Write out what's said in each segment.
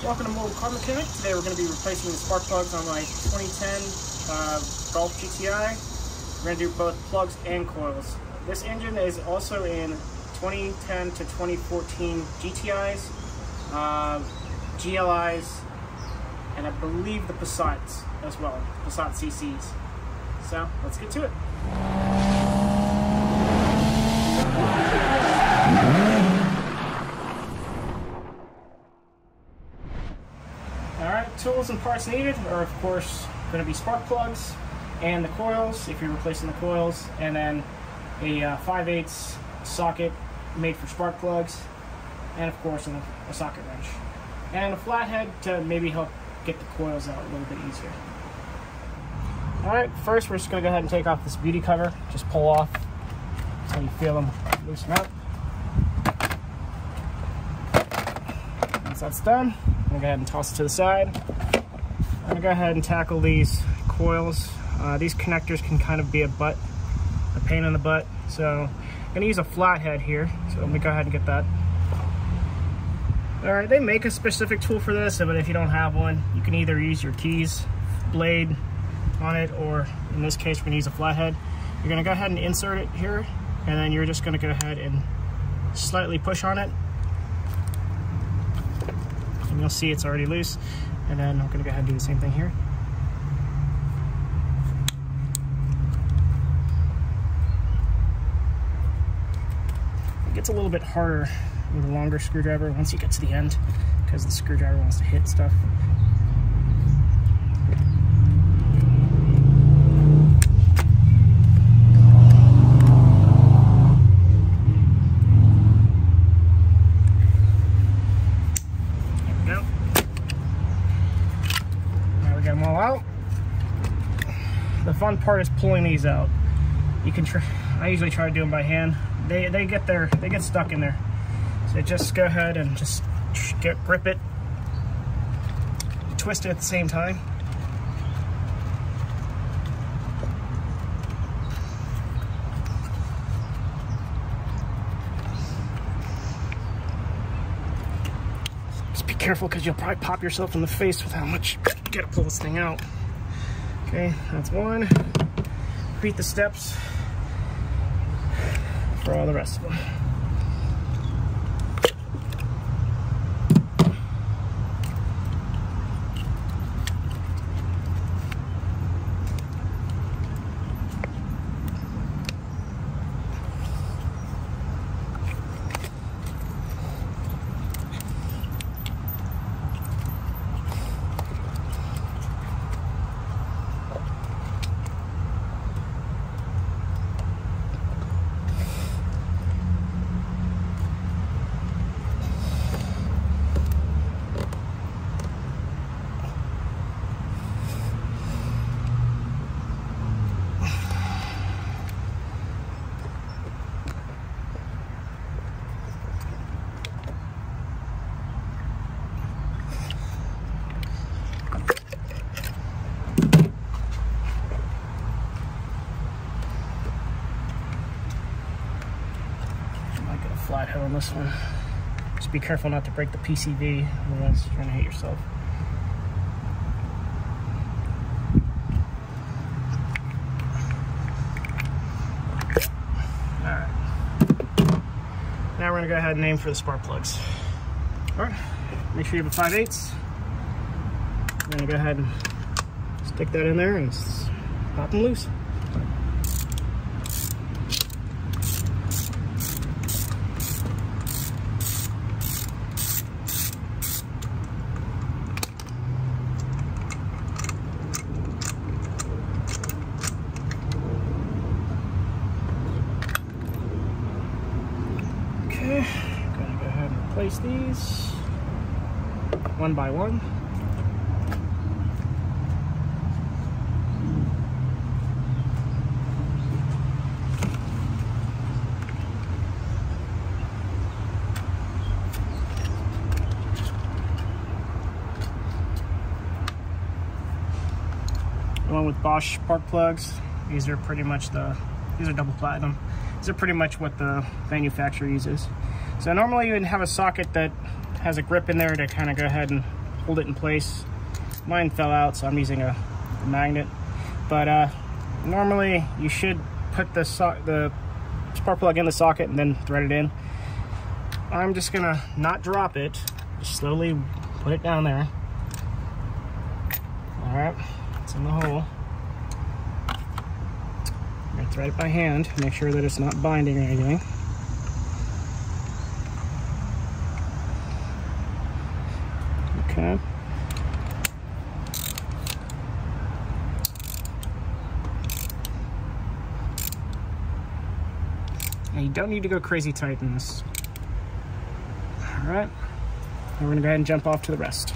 Welcome to Mobile Car Mechanic. Today we're going to be replacing the spark plugs on my 2010 Golf GTI. We're going to do both plugs and coils. This engine is also in 2010 to 2014 GTIs, GLIs, and I believe the Passats as well, Passat CCs. So let's get to it. Alright, tools and parts needed are of course going to be spark plugs and the coils if you're replacing the coils, and then a 5/8 socket made for spark plugs, and of course a socket wrench. And a flathead to maybe help get the coils out a little bit easier. Alright, first we're just going to go ahead and take off this beauty cover. Just pull off so you feel them loosen up. Once that's done, I'm going to go ahead and toss it to the side. I'm going to go ahead and tackle these coils. These connectors can kind of be a pain in the butt. So I'm going to use a flathead here. So let me go ahead and get that. Alright, they make a specific tool for this, but if you don't have one, you can either use your keys blade on it, or in this case we're going to use a flathead. You're going to go ahead and insert it here, and then you're just going to go ahead and slightly push on it. And you'll see it's already loose. And then I'm going to go ahead and do the same thing here. It gets a little bit harder with a longer screwdriver once you get to the end, because the screwdriver wants to hit stuff. Them all out. The fun part is pulling these out. You can I usually try to do them by hand. They get stuck in there. So just go ahead and just grip it, twist it at the same time. Just be careful, because you'll probably pop yourself in the face with how much you gotta pull this thing out. Okay, that's one. Repeat the steps for all the rest of them. Flathead on this one. Just be careful not to break the PCV, otherwise you're gonna hit yourself. Alright. Now we're gonna go ahead and aim for the spark plugs. Alright, make sure you have a 5/8. I'm gonna go ahead and stick that in there and pop them loose. Okay, I'm gonna go ahead and replace these one by one. The one with Bosch spark plugs, these are pretty much these are double platinum. These are pretty much what the manufacturer uses. So normally you would have a socket that has a grip in there to kind of go ahead and hold it in place. Mine fell out, so I'm using a magnet. But normally you should put the spark plug in the socket and then thread it in. I'm just gonna not drop it, just slowly put it down there. All right, it's in the hole. I'm gonna thread it by hand, make sure that it's not binding or anything. Okay. And you don't need to go crazy tight in this. All right, now we're gonna go ahead and jump off to the rest.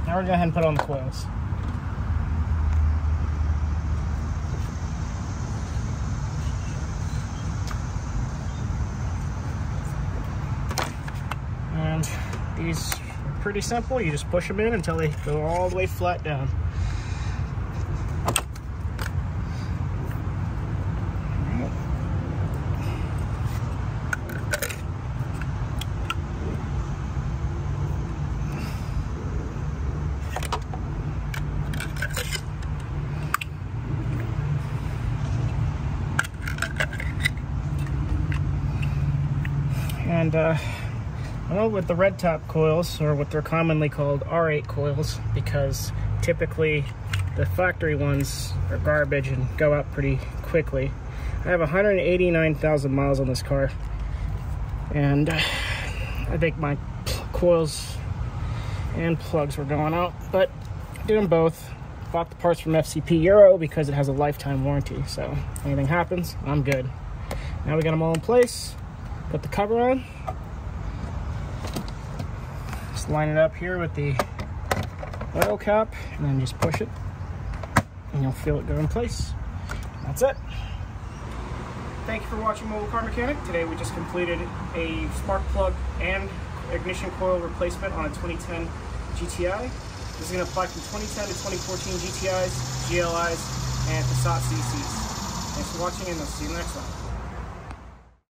Now we're going to go ahead and put on the coils. And these are pretty simple. You just push them in until they go all the way flat down. And I went with the red top coils, or what they're commonly called R8 coils, because typically the factory ones are garbage and go out pretty quickly. I have 189,000 miles on this car, and I think my coils and plugs were going out, but doing both. Bought the parts from FCP Euro because it has a lifetime warranty, so if anything happens, I'm good. Now we got them all in place. Put the cover on. Just line it up here with the oil cap, and then just push it, and you'll feel it go in place. That's it. Thank you for watching Mobile Car Mechanic. Today we just completed a spark plug and ignition coil replacement on a 2010 GTI. This is going to apply from 2010 to 2014 GTIs, GLIs, and Passat CCs. Thanks for watching, and I'll see you in the next one.